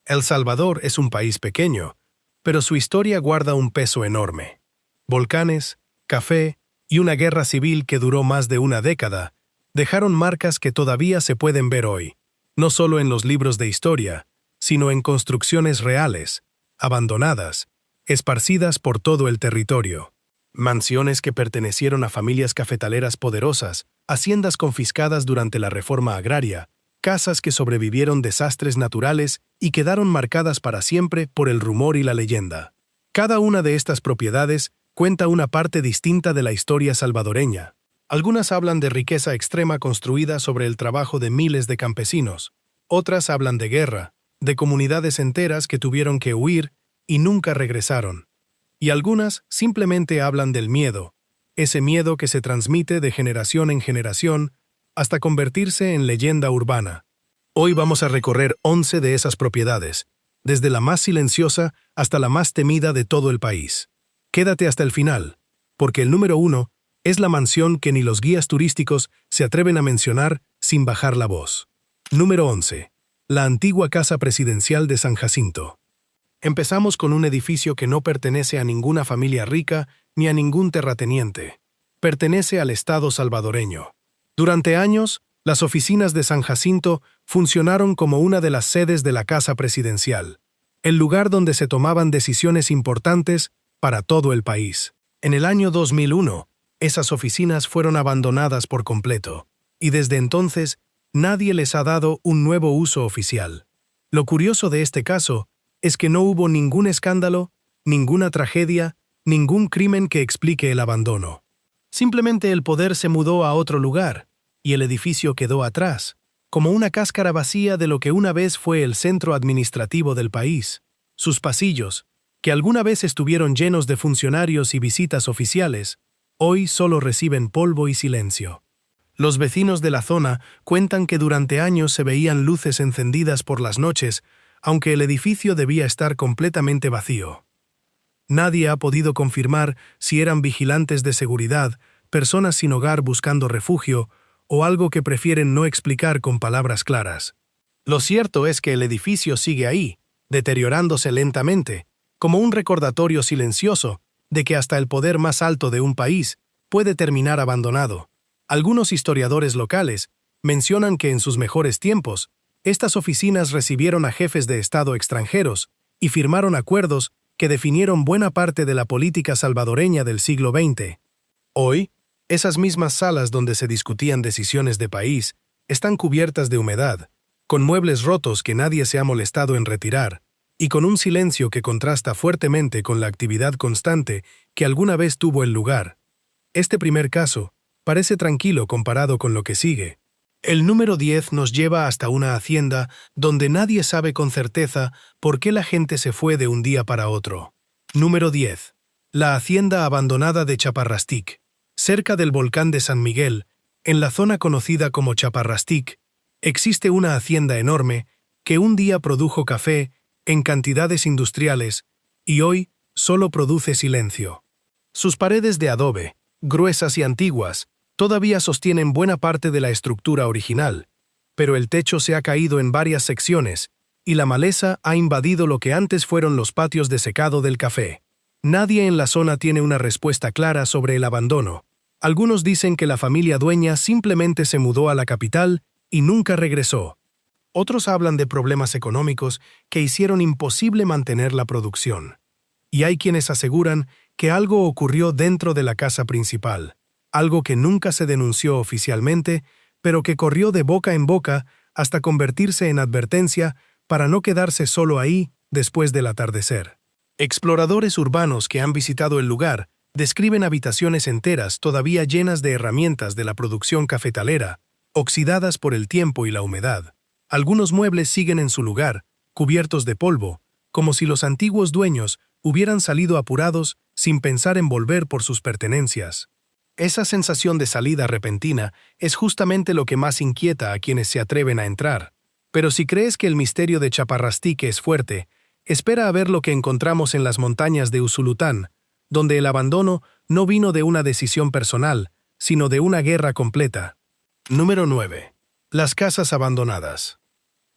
El Salvador es un país pequeño, pero su historia guarda un peso enorme. Volcanes, café y una guerra civil que duró más de una década dejaron marcas que todavía se pueden ver hoy, no solo en los libros de historia, sino en construcciones reales, abandonadas, esparcidas por todo el territorio. Mansiones que pertenecieron a familias cafetaleras poderosas, haciendas confiscadas durante la reforma agraria, casas que sobrevivieron desastres naturales y quedaron marcadas para siempre por el rumor y la leyenda. Cada una de estas propiedades cuenta una parte distinta de la historia salvadoreña. Algunas hablan de riqueza extrema construida sobre el trabajo de miles de campesinos. Otras hablan de guerra, de comunidades enteras que tuvieron que huir y nunca regresaron. Y algunas simplemente hablan del miedo, ese miedo que se transmite de generación en generación hasta convertirse en leyenda urbana. Hoy vamos a recorrer 11 de esas propiedades, desde la más silenciosa hasta la más temida de todo el país. Quédate hasta el final, porque el número 1 es la mansión que ni los guías turísticos se atreven a mencionar sin bajar la voz. Número 11. La antigua Casa Presidencial de San Jacinto. Empezamos con un edificio que no pertenece a ninguna familia rica ni a ningún terrateniente. Pertenece al Estado salvadoreño. Durante años, las oficinas de San Jacinto funcionaron como una de las sedes de la Casa Presidencial, el lugar donde se tomaban decisiones importantes para todo el país. En el año 2001, esas oficinas fueron abandonadas por completo, y desde entonces nadie les ha dado un nuevo uso oficial. Lo curioso de este caso es que no hubo ningún escándalo, ninguna tragedia, ningún crimen que explique el abandono. Simplemente el poder se mudó a otro lugar, y el edificio quedó atrás, como una cáscara vacía de lo que una vez fue el centro administrativo del país. Sus pasillos, que alguna vez estuvieron llenos de funcionarios y visitas oficiales, hoy solo reciben polvo y silencio. Los vecinos de la zona cuentan que durante años se veían luces encendidas por las noches, aunque el edificio debía estar completamente vacío. Nadie ha podido confirmar si eran vigilantes de seguridad, personas sin hogar buscando refugio, o algo que prefieren no explicar con palabras claras. Lo cierto es que el edificio sigue ahí, deteriorándose lentamente, como un recordatorio silencioso de que hasta el poder más alto de un país puede terminar abandonado. Algunos historiadores locales mencionan que en sus mejores tiempos, estas oficinas recibieron a jefes de Estado extranjeros y firmaron acuerdos que definieron buena parte de la política salvadoreña del siglo XX. Hoy, esas mismas salas donde se discutían decisiones de país están cubiertas de humedad, con muebles rotos que nadie se ha molestado en retirar, y con un silencio que contrasta fuertemente con la actividad constante que alguna vez tuvo el lugar. Este primer caso parece tranquilo comparado con lo que sigue. El número 10 nos lleva hasta una hacienda donde nadie sabe con certeza por qué la gente se fue de un día para otro. Número 10. La hacienda abandonada de Chaparrastic. Cerca del volcán de San Miguel, en la zona conocida como Chaparrastic, existe una hacienda enorme que un día produjo café en cantidades industriales y hoy solo produce silencio. Sus paredes de adobe, gruesas y antiguas, todavía sostienen buena parte de la estructura original, pero el techo se ha caído en varias secciones y la maleza ha invadido lo que antes fueron los patios de secado del café. Nadie en la zona tiene una respuesta clara sobre el abandono. Algunos dicen que la familia dueña simplemente se mudó a la capital y nunca regresó. Otros hablan de problemas económicos que hicieron imposible mantener la producción. Y hay quienes aseguran que algo ocurrió dentro de la casa principal, algo que nunca se denunció oficialmente, pero que corrió de boca en boca hasta convertirse en advertencia para no quedarse solo ahí después del atardecer. Exploradores urbanos que han visitado el lugar describen habitaciones enteras todavía llenas de herramientas de la producción cafetalera, oxidadas por el tiempo y la humedad. Algunos muebles siguen en su lugar, cubiertos de polvo, como si los antiguos dueños hubieran salido apurados sin pensar en volver por sus pertenencias. Esa sensación de salida repentina es justamente lo que más inquieta a quienes se atreven a entrar. Pero si crees que el misterio de Chaparrastic es fuerte, espera a ver lo que encontramos en las montañas de Usulután, donde el abandono no vino de una decisión personal, sino de una guerra completa. Número 9. Las casas abandonadas.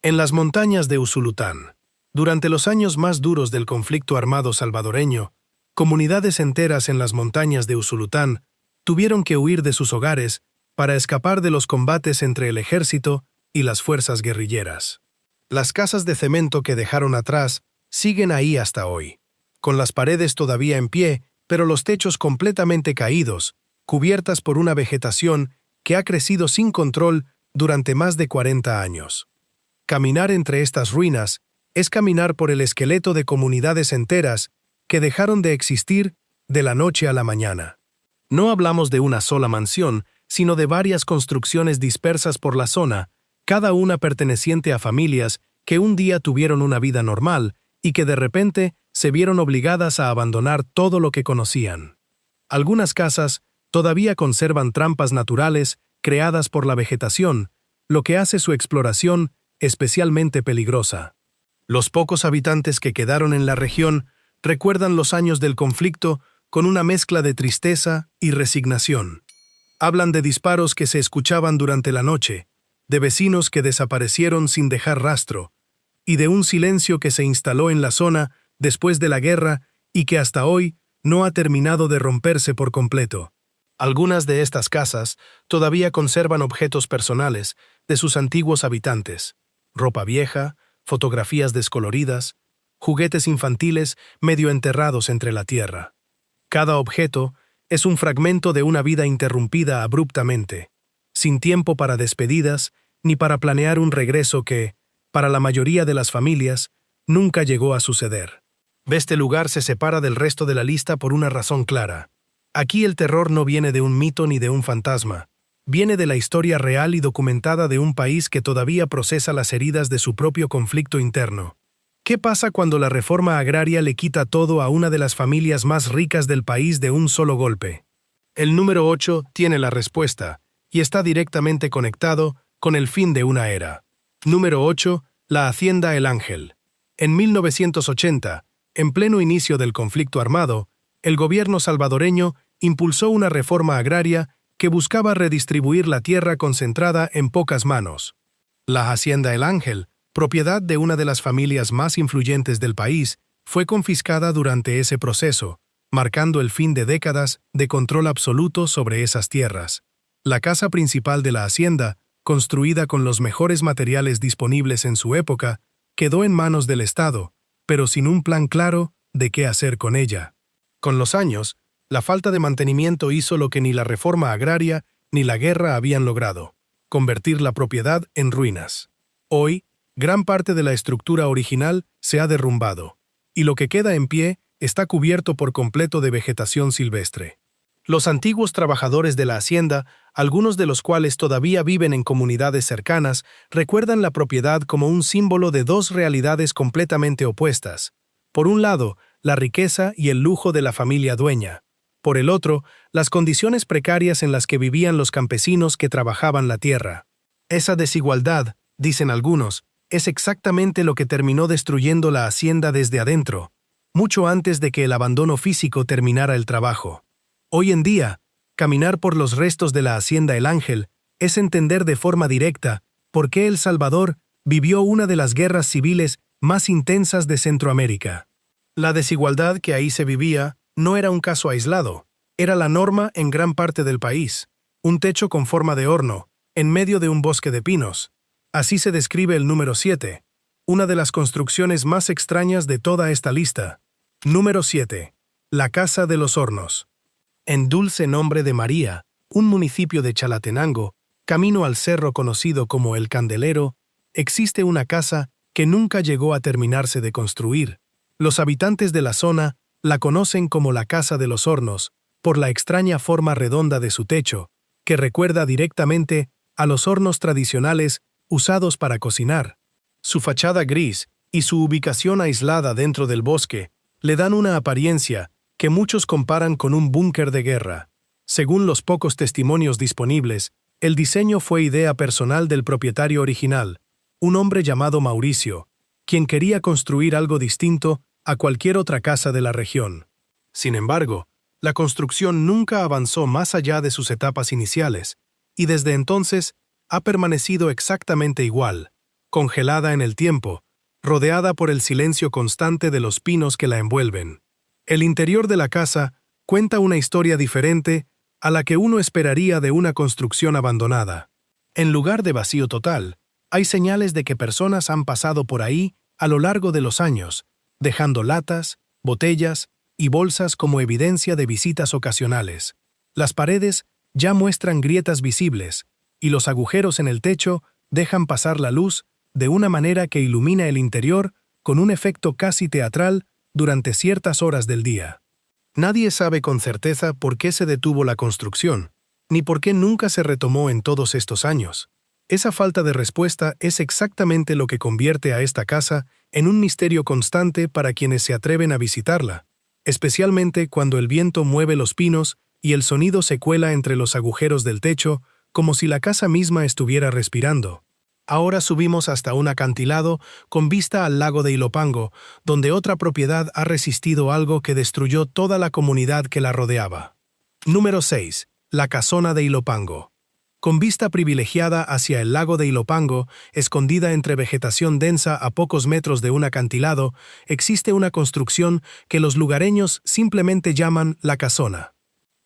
En las montañas de Usulután, Durante los años más duros del conflicto armado salvadoreño, comunidades enteras en las montañas de Usulután tuvieron que huir de sus hogares para escapar de los combates entre el ejército y las fuerzas guerrilleras. Las casas de cemento que dejaron atrás siguen ahí hasta hoy, con las paredes todavía en pie, pero los techos completamente caídos, cubiertas por una vegetación que ha crecido sin control durante más de 40 años. Caminar entre estas ruinas es caminar por el esqueleto de comunidades enteras que dejaron de existir de la noche a la mañana. No hablamos de una sola mansión, sino de varias construcciones dispersas por la zona, cada una perteneciente a familias que un día tuvieron una vida normal y que de repente se vieron obligadas a abandonar todo lo que conocían. Algunas casas todavía conservan trampas naturales creadas por la vegetación, lo que hace su exploración especialmente peligrosa. Los pocos habitantes que quedaron en la región recuerdan los años del conflicto con una mezcla de tristeza y resignación. Hablan de disparos que se escuchaban durante la noche, de vecinos que desaparecieron sin dejar rastro, y de un silencio que se instaló en la zona después de la guerra y que hasta hoy no ha terminado de romperse por completo. Algunas de estas casas todavía conservan objetos personales de sus antiguos habitantes, ropa vieja, fotografías descoloridas, juguetes infantiles medio enterrados entre la tierra. Cada objeto es un fragmento de una vida interrumpida abruptamente, sin tiempo para despedidas ni para planear un regreso que, para la mayoría de las familias, nunca llegó a suceder. Este lugar se separa del resto de la lista por una razón clara. Aquí el terror no viene de un mito ni de un fantasma. Viene de la historia real y documentada de un país que todavía procesa las heridas de su propio conflicto interno. ¿Qué pasa cuando la reforma agraria le quita todo a una de las familias más ricas del país de un solo golpe? El número 8 tiene la respuesta, y está directamente conectado con el fin de una era. Número 8. La Hacienda El Ángel. En 1980, en pleno inicio del conflicto armado, el gobierno salvadoreño impulsó una reforma agraria que buscaba redistribuir la tierra concentrada en pocas manos. La Hacienda El Ángel, propiedad de una de las familias más influyentes del país, fue confiscada durante ese proceso, marcando el fin de décadas de control absoluto sobre esas tierras. La casa principal de la hacienda, construida con los mejores materiales disponibles en su época, quedó en manos del Estado, pero sin un plan claro de qué hacer con ella. Con los años, la falta de mantenimiento hizo lo que ni la reforma agraria ni la guerra habían logrado: convertir la propiedad en ruinas. Hoy, gran parte de la estructura original se ha derrumbado, y lo que queda en pie está cubierto por completo de vegetación silvestre. Los antiguos trabajadores de la hacienda, algunos de los cuales todavía viven en comunidades cercanas, recuerdan la propiedad como un símbolo de dos realidades completamente opuestas. Por un lado, la riqueza y el lujo de la familia dueña. Por el otro, las condiciones precarias en las que vivían los campesinos que trabajaban la tierra. Esa desigualdad, dicen algunos, es exactamente lo que terminó destruyendo la hacienda desde adentro, mucho antes de que el abandono físico terminara el trabajo. Hoy en día, caminar por los restos de la Hacienda El Ángel es entender de forma directa por qué El Salvador vivió una de las guerras civiles más intensas de Centroamérica. La desigualdad que ahí se vivía no era un caso aislado, era la norma en gran parte del país. Un techo con forma de horno, en medio de un bosque de pinos. Así se describe el número 7, una de las construcciones más extrañas de toda esta lista. Número 7. La Casa de los Hornos. En dulce nombre de María, un municipio de Chalatenango, camino al cerro conocido como El Candelero, existe una casa que nunca llegó a terminarse de construir. Los habitantes de la zona la conocen como la Casa de los Hornos, por la extraña forma redonda de su techo, que recuerda directamente a los hornos tradicionales usados para cocinar. Su fachada gris y su ubicación aislada dentro del bosque le dan una apariencia que muchos comparan con un búnker de guerra. Según los pocos testimonios disponibles, el diseño fue idea personal del propietario original, un hombre llamado Mauricio, quien quería construir algo distinto a cualquier otra casa de la región. Sin embargo, la construcción nunca avanzó más allá de sus etapas iniciales, y desde entonces ha permanecido exactamente igual, congelada en el tiempo, rodeada por el silencio constante de los pinos que la envuelven. El interior de la casa cuenta una historia diferente a la que uno esperaría de una construcción abandonada. En lugar de vacío total, hay señales de que personas han pasado por ahí a lo largo de los años, dejando latas, botellas y bolsas como evidencia de visitas ocasionales. Las paredes ya muestran grietas visibles, y los agujeros en el techo dejan pasar la luz de una manera que ilumina el interior con un efecto casi teatral durante ciertas horas del día. Nadie sabe con certeza por qué se detuvo la construcción, ni por qué nunca se retomó en todos estos años. Esa falta de respuesta es exactamente lo que convierte a esta casa en un misterio constante para quienes se atreven a visitarla, especialmente cuando el viento mueve los pinos y el sonido se cuela entre los agujeros del techo, como si la casa misma estuviera respirando. Ahora subimos hasta un acantilado con vista al lago de Ilopango, donde otra propiedad ha resistido algo que destruyó toda la comunidad que la rodeaba. Número 6. La Casona de Ilopango. Con vista privilegiada hacia el lago de Ilopango, escondida entre vegetación densa a pocos metros de un acantilado, existe una construcción que los lugareños simplemente llaman La Casona.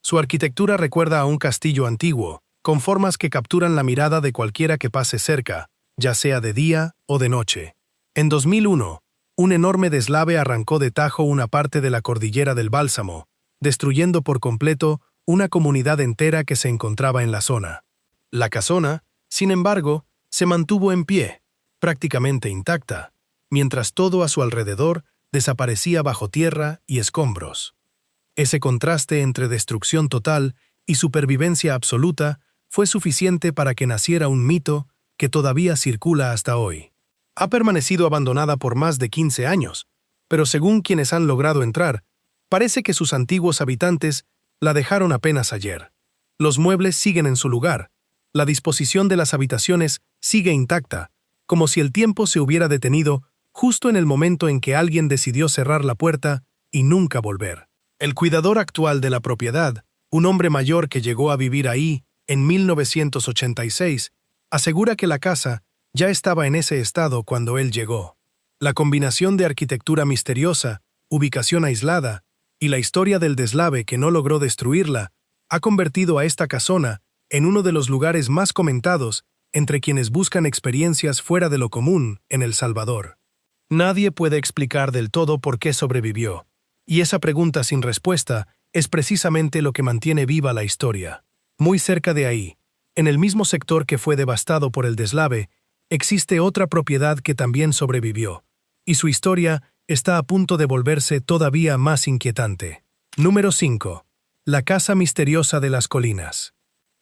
Su arquitectura recuerda a un castillo antiguo, con formas que capturan la mirada de cualquiera que pase cerca, ya sea de día o de noche. En 2001, un enorme deslave arrancó de tajo una parte de la cordillera del Bálsamo, destruyendo por completo una comunidad entera que se encontraba en la zona. La casona, sin embargo, se mantuvo en pie, prácticamente intacta, mientras todo a su alrededor desaparecía bajo tierra y escombros. Ese contraste entre destrucción total y supervivencia absoluta fue suficiente para que naciera un mito que todavía circula hasta hoy. Ha permanecido abandonada por más de 15 años, pero según quienes han logrado entrar, parece que sus antiguos habitantes la dejaron apenas ayer. Los muebles siguen en su lugar, la disposición de las habitaciones sigue intacta, como si el tiempo se hubiera detenido justo en el momento en que alguien decidió cerrar la puerta y nunca volver. El cuidador actual de la propiedad, un hombre mayor que llegó a vivir ahí en 1986, asegura que la casa ya estaba en ese estado cuando él llegó. La combinación de arquitectura misteriosa, ubicación aislada y la historia del deslave que no logró destruirla ha convertido a esta casona en uno de los lugares más comentados entre quienes buscan experiencias fuera de lo común en El Salvador. Nadie puede explicar del todo por qué sobrevivió, y esa pregunta sin respuesta es precisamente lo que mantiene viva la historia. Muy cerca de ahí, en el mismo sector que fue devastado por el deslave, existe otra propiedad que también sobrevivió, y su historia está a punto de volverse todavía más inquietante. Número 5. La Casa Misteriosa de las Colinas.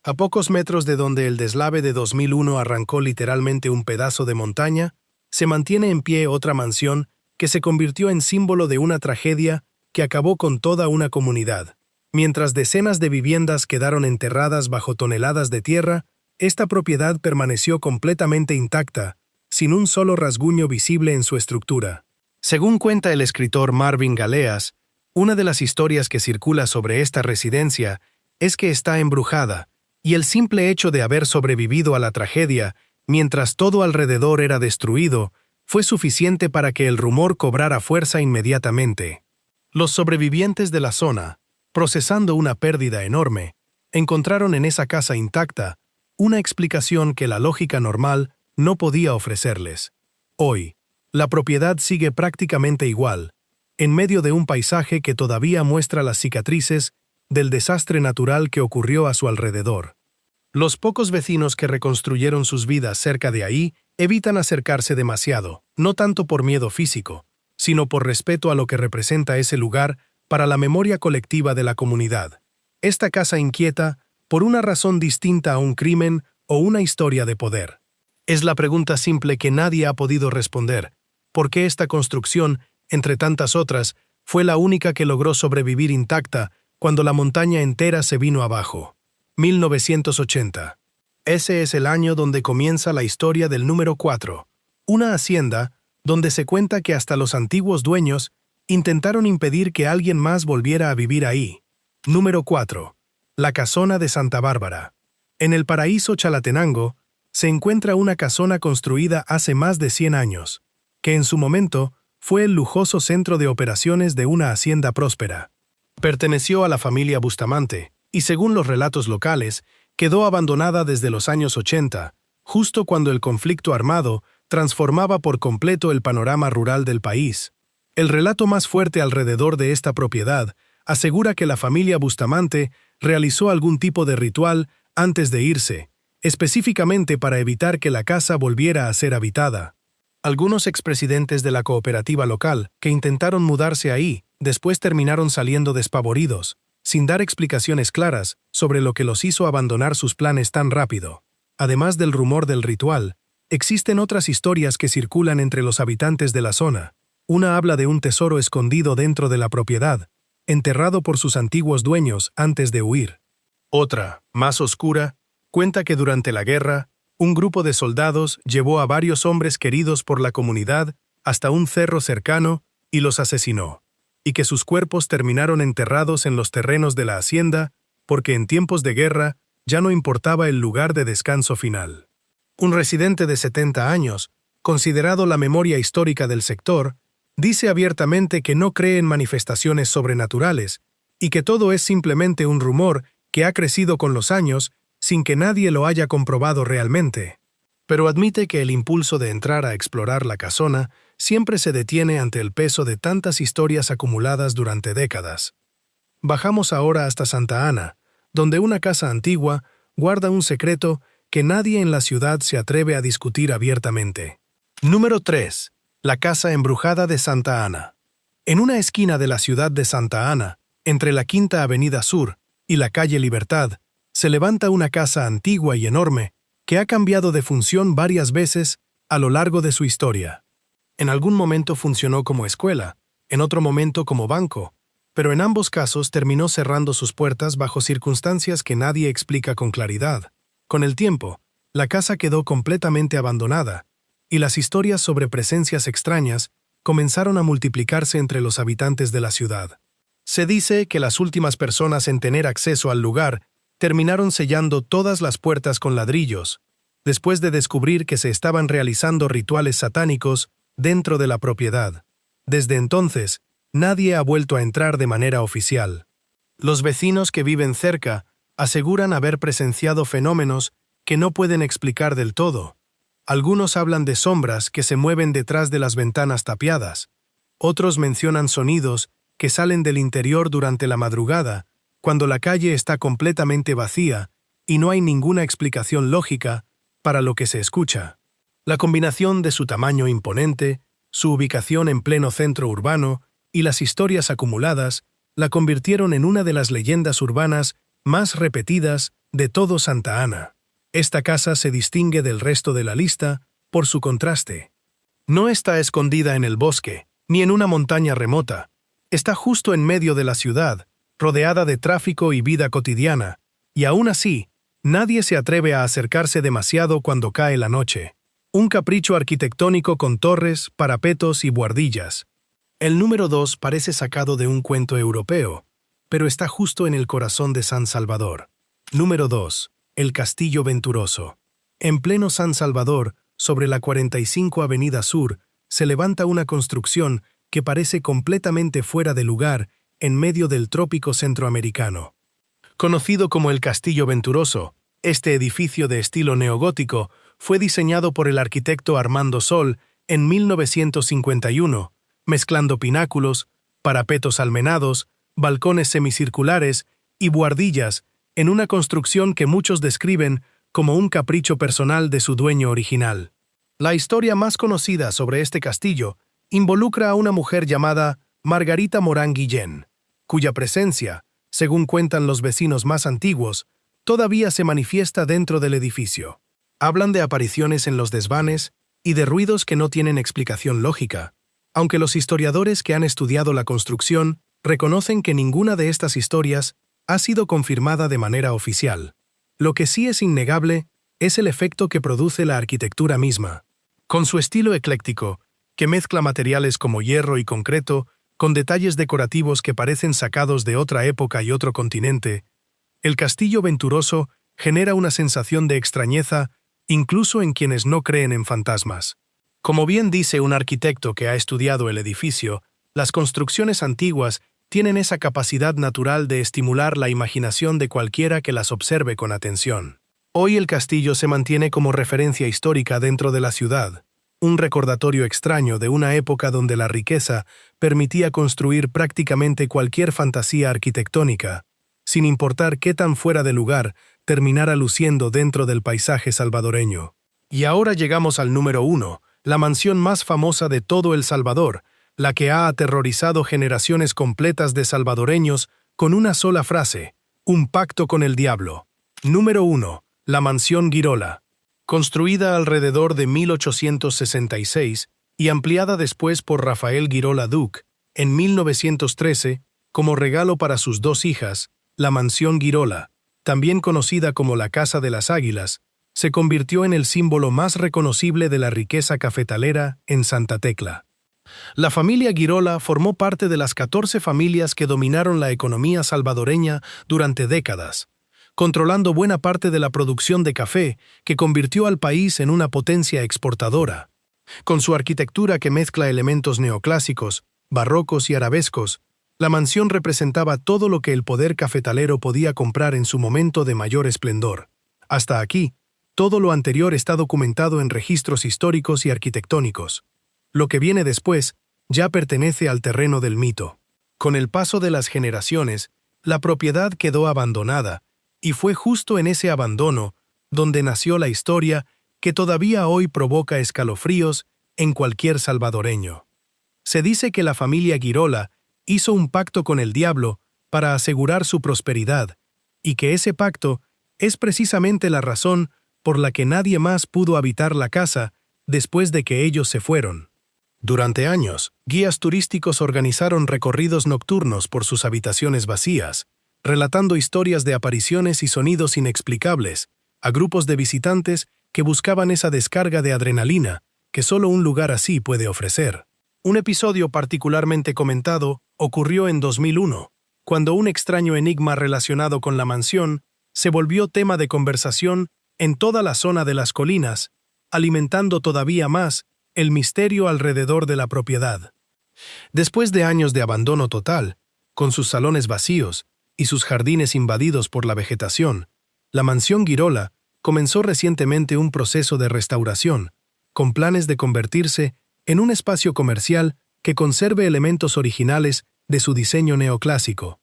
A pocos metros de donde el deslave de 2001 arrancó literalmente un pedazo de montaña, se mantiene en pie otra mansión que se convirtió en símbolo de una tragedia que acabó con toda una comunidad. Mientras decenas de viviendas quedaron enterradas bajo toneladas de tierra, esta propiedad permaneció completamente intacta, sin un solo rasguño visible en su estructura. Según cuenta el escritor Marvin Galeas, una de las historias que circula sobre esta residencia es que está embrujada, y el simple hecho de haber sobrevivido a la tragedia, mientras todo alrededor era destruido, fue suficiente para que el rumor cobrara fuerza inmediatamente. Los sobrevivientes de la zona, procesando una pérdida enorme, encontraron en esa casa intacta una explicación que la lógica normal no podía ofrecerles. Hoy, la propiedad sigue prácticamente igual, en medio de un paisaje que todavía muestra las cicatrices del desastre natural que ocurrió a su alrededor. Los pocos vecinos que reconstruyeron sus vidas cerca de ahí evitan acercarse demasiado, no tanto por miedo físico, sino por respeto a lo que representa ese lugar para la memoria colectiva de la comunidad. Esta casa inquieta por una razón distinta a un crimen o una historia de poder. Es la pregunta simple que nadie ha podido responder: ¿por qué esta construcción, entre tantas otras, fue la única que logró sobrevivir intacta cuando la montaña entera se vino abajo? 1980. Ese es el año donde comienza la historia del número 4, una hacienda donde se cuenta que hasta los antiguos dueños intentaron impedir que alguien más volviera a vivir ahí. Número 4. La Casona de Santa Bárbara. En el paraíso Chalatenango se encuentra una casona construida hace más de 100 años. que en su momento fue el lujoso centro de operaciones de una hacienda próspera. Perteneció a la familia Bustamante y, según los relatos locales, quedó abandonada desde los años 80, justo cuando el conflicto armado transformaba por completo el panorama rural del país. El relato más fuerte alrededor de esta propiedad asegura que la familia Bustamante realizó algún tipo de ritual antes de irse, específicamente para evitar que la casa volviera a ser habitada. Algunos expresidentes de la cooperativa local que intentaron mudarse ahí después terminaron saliendo despavoridos, sin dar explicaciones claras sobre lo que los hizo abandonar sus planes tan rápido. Además del rumor del ritual, existen otras historias que circulan entre los habitantes de la zona. Una habla de un tesoro escondido dentro de la propiedad, enterrado por sus antiguos dueños antes de huir. Otra, más oscura, cuenta que durante la guerra, un grupo de soldados llevó a varios hombres queridos por la comunidad hasta un cerro cercano y los asesinó, y que sus cuerpos terminaron enterrados en los terrenos de la hacienda porque en tiempos de guerra ya no importaba el lugar de descanso final. Un residente de 70 años, considerado la memoria histórica del sector, dice abiertamente que no cree en manifestaciones sobrenaturales y que todo es simplemente un rumor que ha crecido con los años sin que nadie lo haya comprobado realmente. Pero admite que el impulso de entrar a explorar la casona siempre se detiene ante el peso de tantas historias acumuladas durante décadas. Bajamos ahora hasta Santa Ana, donde una casa antigua guarda un secreto que nadie en la ciudad se atreve a discutir abiertamente. Número 3. La Casa Embrujada de Santa Ana. En una esquina de la ciudad de Santa Ana, entre la Quinta Avenida Sur y la calle Libertad, se levanta una casa antigua y enorme que ha cambiado de función varias veces a lo largo de su historia. En algún momento funcionó como escuela, en otro momento como banco, pero en ambos casos terminó cerrando sus puertas bajo circunstancias que nadie explica con claridad. Con el tiempo, la casa quedó completamente abandonada, y las historias sobre presencias extrañas comenzaron a multiplicarse entre los habitantes de la ciudad. Se dice que las últimas personas en tener acceso al lugar terminaron sellando todas las puertas con ladrillos, después de descubrir que se estaban realizando rituales satánicos dentro de la propiedad. Desde entonces, nadie ha vuelto a entrar de manera oficial. Los vecinos que viven cerca aseguran haber presenciado fenómenos que no pueden explicar del todo. Algunos hablan de sombras que se mueven detrás de las ventanas tapiadas. Otros mencionan sonidos que salen del interior durante la madrugada, cuando la calle está completamente vacía y no hay ninguna explicación lógica para lo que se escucha. La combinación de su tamaño imponente, su ubicación en pleno centro urbano y las historias acumuladas la convirtieron en una de las leyendas urbanas más repetidas de todo Santa Ana. Esta casa se distingue del resto de la lista por su contraste. No está escondida en el bosque, ni en una montaña remota. Está justo en medio de la ciudad, rodeada de tráfico y vida cotidiana, y aún así, nadie se atreve a acercarse demasiado cuando cae la noche. Un capricho arquitectónico con torres, parapetos y buhardillas. El número 2 parece sacado de un cuento europeo, pero está justo en el corazón de San Salvador. Número 2. El Castillo Venturoso. En pleno San Salvador, sobre la 45 Avenida Sur, se levanta una construcción que parece completamente fuera de lugar en medio del trópico centroamericano. Conocido como el Castillo Venturoso, este edificio de estilo neogótico fue diseñado por el arquitecto Armando Sol en 1951, mezclando pináculos, parapetos almenados, balcones semicirculares y buhardillas en una construcción que muchos describen como un capricho personal de su dueño original. La historia más conocida sobre este castillo involucra a una mujer llamada Margarita Morán Guillén, cuya presencia, según cuentan los vecinos más antiguos, todavía se manifiesta dentro del edificio. Hablan de apariciones en los desvanes y de ruidos que no tienen explicación lógica, aunque los historiadores que han estudiado la construcción reconocen que ninguna de estas historias ha sido confirmada de manera oficial. Lo que sí es innegable es el efecto que produce la arquitectura misma. Con su estilo ecléctico, que mezcla materiales como hierro y concreto, con detalles decorativos que parecen sacados de otra época y otro continente, el Castillo Venturoso genera una sensación de extrañeza incluso en quienes no creen en fantasmas. Como bien dice un arquitecto que ha estudiado el edificio, las construcciones antiguas tienen esa capacidad natural de estimular la imaginación de cualquiera que las observe con atención. Hoy el castillo se mantiene como referencia histórica dentro de la ciudad, un recordatorio extraño de una época donde la riqueza permitía construir prácticamente cualquier fantasía arquitectónica, sin importar qué tan fuera de lugar terminara luciendo dentro del paisaje salvadoreño. Y ahora llegamos al número 1, la mansión más famosa de todo El Salvador, la que ha aterrorizado generaciones completas de salvadoreños con una sola frase: un pacto con el diablo. Número 1. La Mansión Guirola. Construida alrededor de 1866 y ampliada después por Rafael Guirola Duc en 1913 como regalo para sus dos hijas, la Mansión Guirola, también conocida como la Casa de las Águilas, se convirtió en el símbolo más reconocible de la riqueza cafetalera en Santa Tecla. La familia Guirola formó parte de las 14 familias que dominaron la economía salvadoreña durante décadas, controlando buena parte de la producción de café que convirtió al país en una potencia exportadora. Con su arquitectura que mezcla elementos neoclásicos, barrocos y arabescos, la mansión representaba todo lo que el poder cafetalero podía comprar en su momento de mayor esplendor. Hasta aquí, todo lo anterior está documentado en registros históricos y arquitectónicos. Lo que viene después ya pertenece al terreno del mito. Con el paso de las generaciones, la propiedad quedó abandonada, y fue justo en ese abandono donde nació la historia que todavía hoy provoca escalofríos en cualquier salvadoreño. Se dice que la familia Guirola hizo un pacto con el diablo para asegurar su prosperidad, y que ese pacto es precisamente la razón por la que nadie más pudo habitar la casa después de que ellos se fueron. Durante años, guías turísticos organizaron recorridos nocturnos por sus habitaciones vacías, relatando historias de apariciones y sonidos inexplicables a grupos de visitantes que buscaban esa descarga de adrenalina que solo un lugar así puede ofrecer. Un episodio particularmente comentado ocurrió en 2001, cuando un extraño enigma relacionado con la mansión se volvió tema de conversación en toda la zona de las colinas, alimentando todavía más el misterio alrededor de la propiedad. Después de años de abandono total, con sus salones vacíos y sus jardines invadidos por la vegetación, la Mansión Guirola comenzó recientemente un proceso de restauración, con planes de convertirse en un espacio comercial que conserve elementos originales de su diseño neoclásico.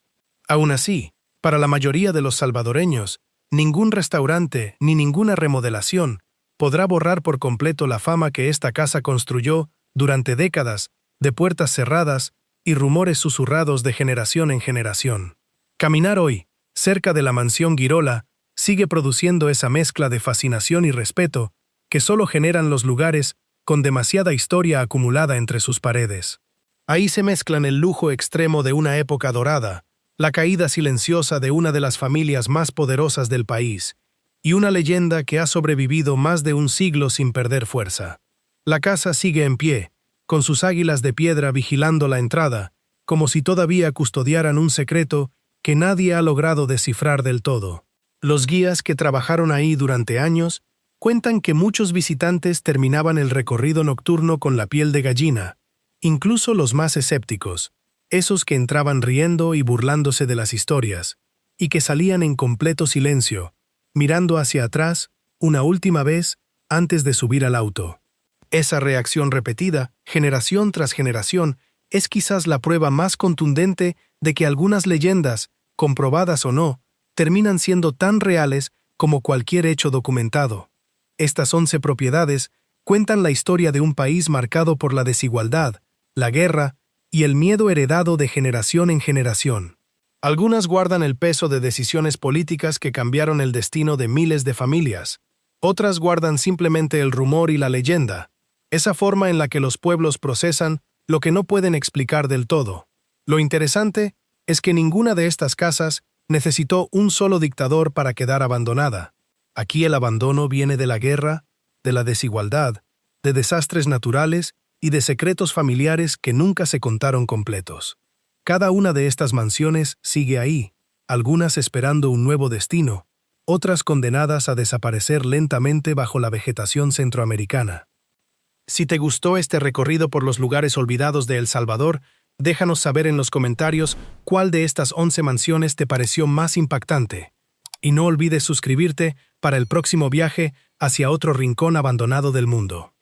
Aún así, para la mayoría de los salvadoreños, ningún restaurante ni ninguna remodelación podrá borrar por completo la fama que esta casa construyó durante décadas de puertas cerradas y rumores susurrados de generación en generación. Caminar hoy, cerca de la Mansión Guirola, sigue produciendo esa mezcla de fascinación y respeto que solo generan los lugares con demasiada historia acumulada entre sus paredes. Ahí se mezclan el lujo extremo de una época dorada, la caída silenciosa de una de las familias más poderosas del país, y una leyenda que ha sobrevivido más de un siglo sin perder fuerza. La casa sigue en pie, con sus águilas de piedra vigilando la entrada, como si todavía custodiaran un secreto que nadie ha logrado descifrar del todo. Los guías que trabajaron ahí durante años cuentan que muchos visitantes terminaban el recorrido nocturno con la piel de gallina, incluso los más escépticos, esos que entraban riendo y burlándose de las historias, y que salían en completo silencio, mirando hacia atrás una última vez antes de subir al auto. Esa reacción repetida, generación tras generación, es quizás la prueba más contundente de que algunas leyendas, comprobadas o no, terminan siendo tan reales como cualquier hecho documentado. Estas 11 propiedades cuentan la historia de un país marcado por la desigualdad, la guerra y el miedo heredado de generación en generación. Algunas guardan el peso de decisiones políticas que cambiaron el destino de miles de familias. Otras guardan simplemente el rumor y la leyenda, esa forma en la que los pueblos procesan lo que no pueden explicar del todo. Lo interesante es que ninguna de estas casas necesitó un solo dictador para quedar abandonada. Aquí el abandono viene de la guerra, de la desigualdad, de desastres naturales y de secretos familiares que nunca se contaron completos. Cada una de estas mansiones sigue ahí, algunas esperando un nuevo destino, otras condenadas a desaparecer lentamente bajo la vegetación centroamericana. Si te gustó este recorrido por los lugares olvidados de El Salvador, déjanos saber en los comentarios cuál de estas 11 mansiones te pareció más impactante. Y no olvides suscribirte para el próximo viaje hacia otro rincón abandonado del mundo.